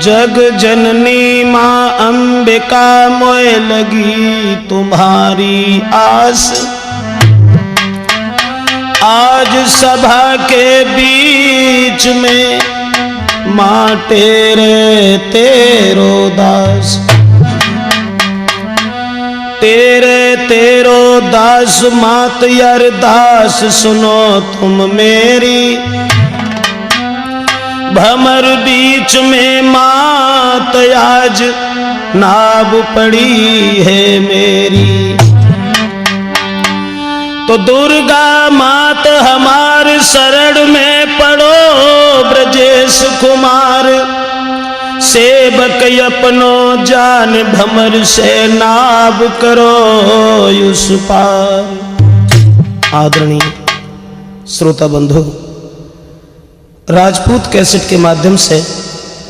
जग जननी माँ अंबिका मोए लगी तुम्हारी आस। आज सभा के बीच में माँ तेरे तेरो दास, तेरे तेरो दास मात अरदास सुनो तुम मेरी। भमर बीच में मात आज नाव पड़ी है मेरी। तो दुर्गा मात हमार शरण में पड़ो ब्रजेश कुमार। सेवक अपनो जान भमर से नाव करो उस पार। आदरणीय श्रोता बंधु, राजपूत कैसेट के माध्यम से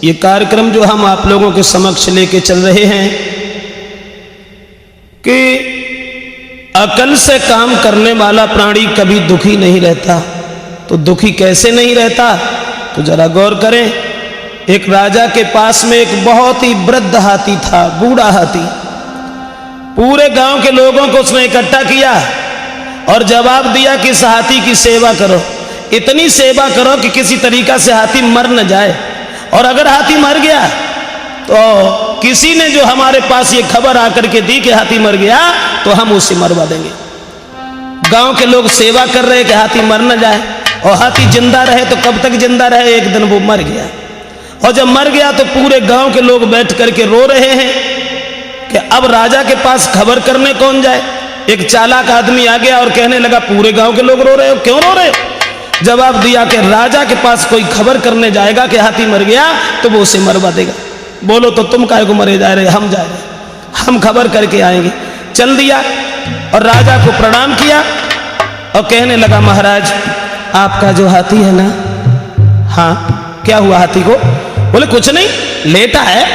ये कार्यक्रम जो हम आप लोगों के समक्ष लेके चल रहे हैं कि अकल से काम करने वाला प्राणी कभी दुखी नहीं रहता। तो दुखी कैसे नहीं रहता, तो जरा गौर करें। एक राजा के पास में एक बहुत ही वृद्ध हाथी था, बूढ़ा हाथी। पूरे गांव के लोगों को उसने इकट्ठा किया और जवाब दिया कि इस हाथी की सेवा करो, इतनी सेवा करो कि किसी तरीका से हाथी मर न जाए। और अगर हाथी मर गया तो किसी ने जो हमारे पास ये खबर आकर के दी कि हाथी मर गया तो हम उसे मरवा देंगे। गांव के लोग सेवा कर रहे कि हाथी मर न जाए, और हाथी जिंदा रहे तो कब तक जिंदा रहे, एक दिन वो मर गया। और जब मर गया तो पूरे गांव के लोग बैठ करके रो रहे हैं कि अब राजा के पास खबर करने कौन जाए। एक चालाक आदमी आ गया और कहने लगा, पूरे गांव के लोग रो रहे हो, क्यों रो रहे हो? जवाब दिया कि राजा के पास कोई खबर करने जाएगा कि हाथी मर गया तो वो उसे मरवा देगा। बोलो तो तुम काहे को मरे जा रहे, हम जा रहे, हम खबर करके आएंगे। चल दिया और राजा को प्रणाम किया और कहने लगा, महाराज आपका जो हाथी है ना, हाँ क्या हुआ हाथी को? बोले कुछ नहीं, लेटा है।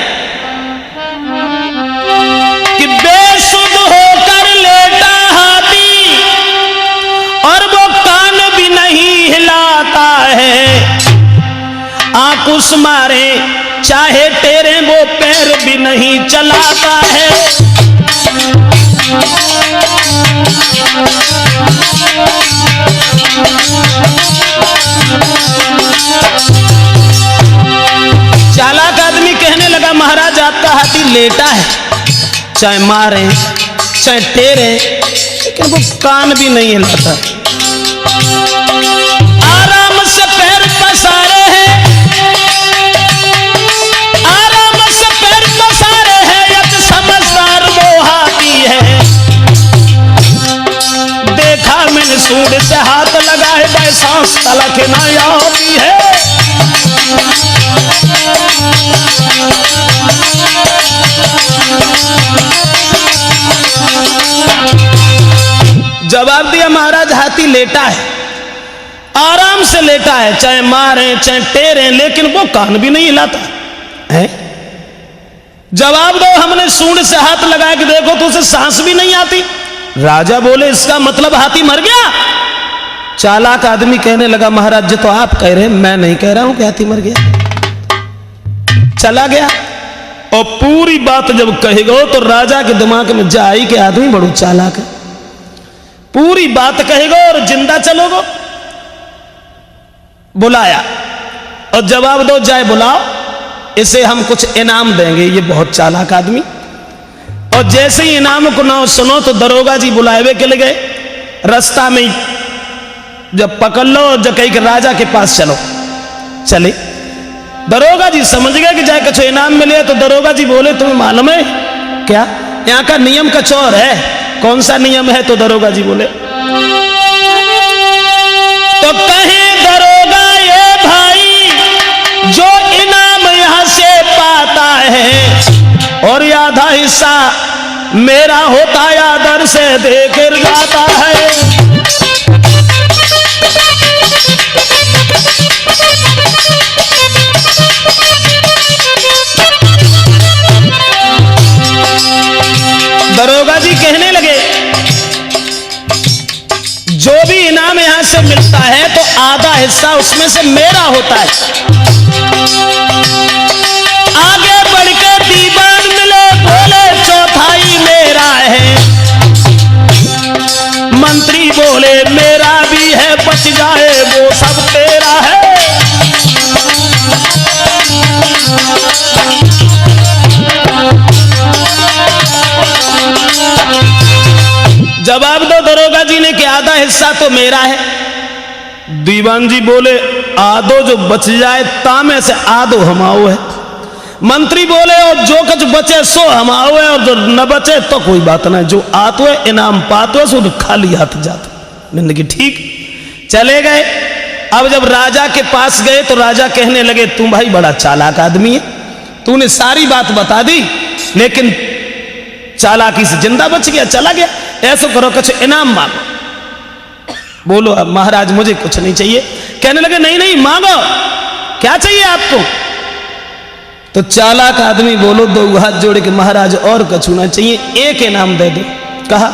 कि बेसुध होकर लेटा हाथी और वो कान भी नहीं हिलाता है। आंख उस मारे चाहे तेरे वो पैर भी नहीं चलाता है। चालाक आदमी कहने लगा, महाराज आपका हाथी लेटा है, चाहे मारे चाहे टेरे, लेकिन वो कान भी नहीं हिलाता। आराम से पैर पसारे हैं, आराम से पैर पसारे हैं, एक समझदार वो हाथी है। देखा मैंने सूंड से हाथ लगाए, भाई सांस तलक ना आती है। जवाब दिया, महाराज हाथी लेटा है, आराम से लेटा है, चाहे मारे चाहे टेरे, लेकिन वो कान भी नहीं हिलाता है। जवाब दो, हमने सूंड से हाथ लगाया कि देखो तो उसे सांस भी नहीं आती। राजा बोले, इसका मतलब हाथी मर गया? चालाक आदमी कहने लगा, महाराज जी तो आप कह रहे हैं, मैं नहीं कह रहा हूं कि हाथी मर गया। चला गया और पूरी बात जब कहेगा तो राजा के दिमाग में जाई कि आदमी बड़ू चालाक है। पूरी बात कहेगा और जिंदा चलोगो। बुलाया और जवाब दो, जाए बुलाओ, इसे हम कुछ इनाम देंगे, ये बहुत चालाक आदमी। और जैसे ही इनाम को ना सुनो तो दरोगा जी बुलाए के ले गए। रास्ता में जब पकड़ लो जब कहीं के राजा के पास चलो, चले। दरोगा जी समझ गए कि जाए कुछ इनाम मिले। तो दरोगा जी बोले, तुम्हें मालूम है क्या, यहाँ का नियम कुछ और है। कौन सा नियम है? तो दरोगा जी बोले, तो कहे दरोगा ये भाई, जो इनाम यहाँ से पाता है और आधा हिस्सा मेरा होता है, आदर से देकर जाता है। दरोगा जी कहने लगे, जो भी इनाम यहां से मिलता है तो आधा हिस्सा उसमें से मेरा होता है। वो सब तेरा है। जवाब दो दरोगा जी ने कि आधा हिस्सा तो मेरा है। दीवान जी बोले आधो जो बच जाए तामे से आधो हमाओ है। मंत्री बोले और जो कुछ बचे सो हमाओ है, और जो न बचे तो कोई बात नहीं, जो आतो है इनाम पातो है, सो खाली हाथ जाता। मैंने कहा ठीक, चले गए। अब जब राजा के पास गए तो राजा कहने लगे तुम भाई बड़ा चालाक आदमी है, तूने सारी बात बता दी लेकिन चालाकी से जिंदा बच गया, चला गया। ऐसा करो कुछ इनाम मांगो। बोलो अब महाराज मुझे कुछ नहीं चाहिए। कहने लगे नहीं नहीं मांगो, क्या चाहिए आपको? तो चालाक आदमी बोलो दो हाथ जोड़े के महाराज और कुछ ना चाहिए, एक इनाम दे दो। कहा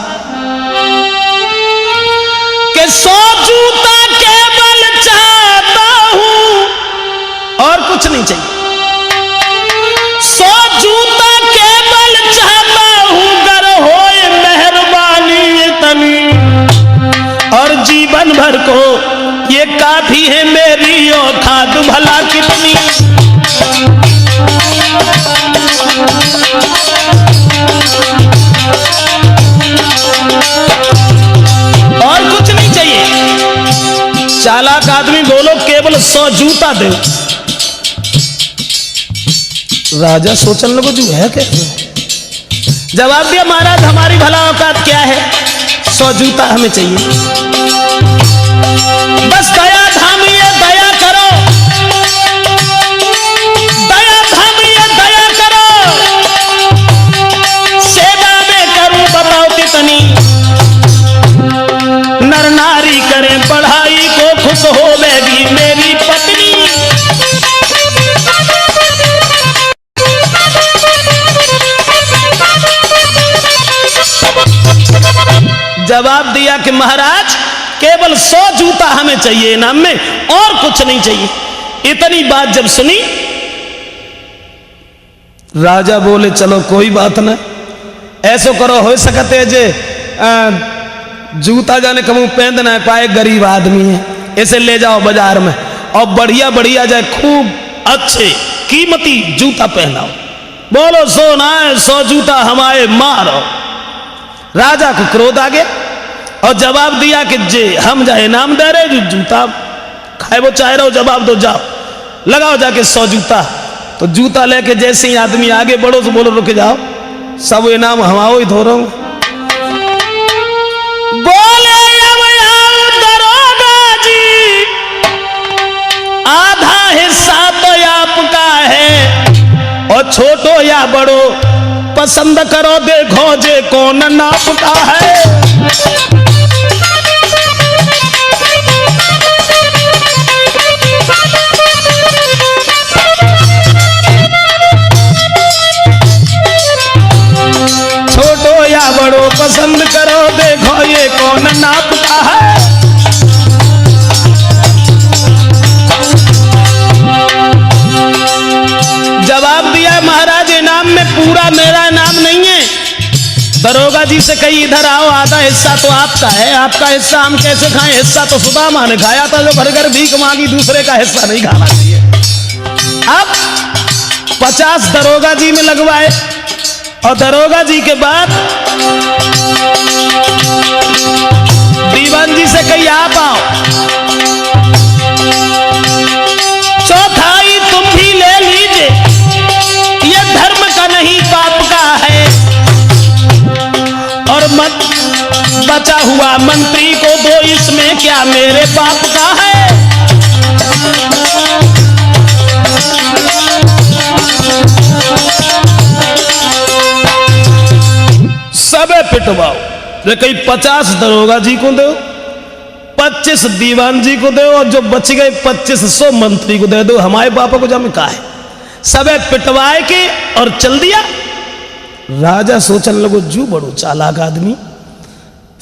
कि 100 जूता केवल चाहता हूं और कुछ नहीं चाहिए। 100 जूता केवल चाहता हूं, गर होए मेहरबानी इतनी, और जीवन भर को ये काफी है मेरी औकात भला कितनी। और कुछ नहीं चाहिए। चालाक आदमी बोलो केवल 100 जूता दे। राजा सोचने लगो जो है क्या? जवाब दिया महाराज हमारी भला औकात क्या है, 100 जूता हमें चाहिए। बस दया थामिए दया करो, दया थामिए दया करो, सेवा में करूं बताओ कितनी। नर नारी करें पढ़ाई को खुश होवेगी मेरी पत्नी। जवाब दिया कि महाराज केवल 100 जूता हमें चाहिए इनाम में, और कुछ नहीं चाहिए। इतनी बात जब सुनी राजा बोले चलो कोई बात नहीं, ऐसो करो हो सकते जे जूता जाने कमू पहन ना पाए, गरीब आदमी है, इसे ले जाओ बाजार में और बढ़िया बढ़िया जाए खूब अच्छे कीमती जूता पहनाओ। बोलो सोना है 100 जूता हमारे मारो। राजा को क्रोध आ गया और जवाब दिया कि जे हम जाए इनाम दे रहे, जो जूता खाए वो चाह रहे हो, जवाब दो, जाओ लगाओ जाके 100 जूता। तो जूता लेके जैसे ही आदमी आगे बढ़ो तो बोलो रुक जाओ, सब इनाम हमाओ ही धो रहा हूं। बोले दरोगा जी आधा हिस्सा तो आपका है, और छोटो या बड़ो पसंद करो देखो जे कौन नापता है। छोटो या बड़ो पसंद करो देखो ये कौन नापता है। जवाब दिया महाराज इनाम में पूरा मेरा इनाम नहीं है। दरोगा जी से कही इधर आओ, आधा हिस्सा तो आपका है, आपका हिस्सा हम कैसे खाएं? हिस्सा तो सुदामा ने खाया था जो घर घर भीख मांगी, दूसरे का हिस्सा नहीं खाना चाहिए। अब 50 दरोगा जी में लगवाए और दरोगा जी के बाद दीवान जी से कही आप आओ, चौथाई तुम भी ले लीजिए, ये धर्म का नहीं पाप का है, और मत बचा हुआ मंत्री को दो, इसमें क्या मेरे पाप का है। सबे पिटवाओ, कहीं 50 दरोगा जी को दो, 25 दीवान जी को दो, और जो बच गए 2500 मंत्री को दे दो, हमारे पापा को जामे का है। सबे पिटवाए के और चल दिया। राजा सोचने लगो जू बड़ो चालाक आदमी,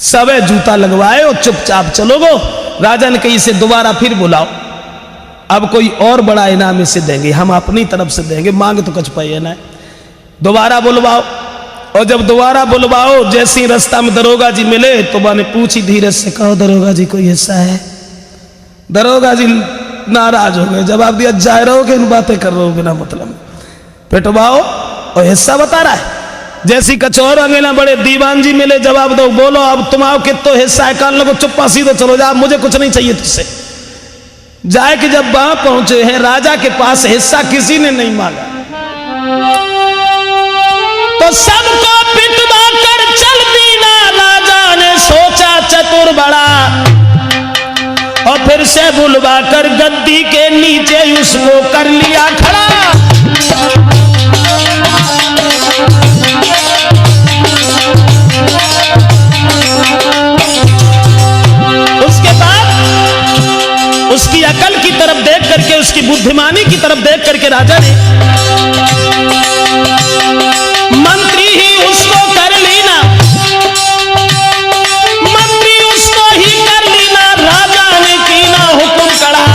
सबे जूता लगवाए और चुपचाप चलो गो। राजा ने कही इसे दोबारा फिर बुलाओ, अब कोई और बड़ा इनाम इसे देंगे, हम अपनी तरफ से देंगे, मांग तो कुछ पाइए ना। दोबारा बुलवाओ, और जब दोबारा बुलवाओ जैसे ही रास्ता में दरोगा जी मिले तो मैंने पूछी धीरे से, कहो दरोगा जी कोई हिस्सा है? दरोगा जी नाराज हो गए, जवाब दिया जाए रहो कि इन बातें कर रहे हो बिना मतलब। पिटवाओ और हिस्सा बता रहा है। जैसी कचौर अंगेला बड़े दीवान जी मिले, जवाब दो, बोलो अब तुम आओ कि तो हिस्सा है, कान लगो चुप्पा सीधो चलो जा, मुझे कुछ नहीं चाहिए तुझसे। जाए कि जब वहां पहुंचे हैं राजा के पास, हिस्सा किसी ने नहीं मांगा, तो सबको पिटवा कर चल दीना। राजा ने सोचा चतुर बड़ा, और फिर से बुलवा कर गद्दी के नीचे उसको कर लिया खड़ा। उसके बाद उसकी अकल की तरफ देख करके, उसकी बुद्धिमानी की तरफ देख करके राजा ने मंत्री ही उसको कर लेना, मंत्री उसको ही कर लेना। राजा ने कीना हुक्म करा,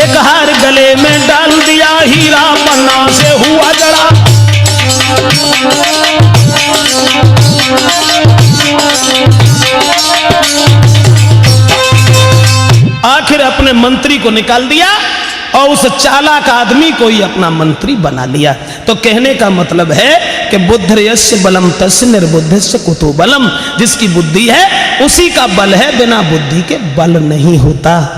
एक हार गले में डाल दिया, हीरा पन्ना से हुआ जड़ा। आखिर अपने मंत्री को निकाल दिया और उस चालाक आदमी को ही अपना मंत्री बना लिया। तो कहने का मतलब है कि बुद्धिर्यस्य बलम तस्य निर्बुद्धिस्य कुतो बलम, जिसकी बुद्धि है उसी का बल है, बिना बुद्धि के बल नहीं होता।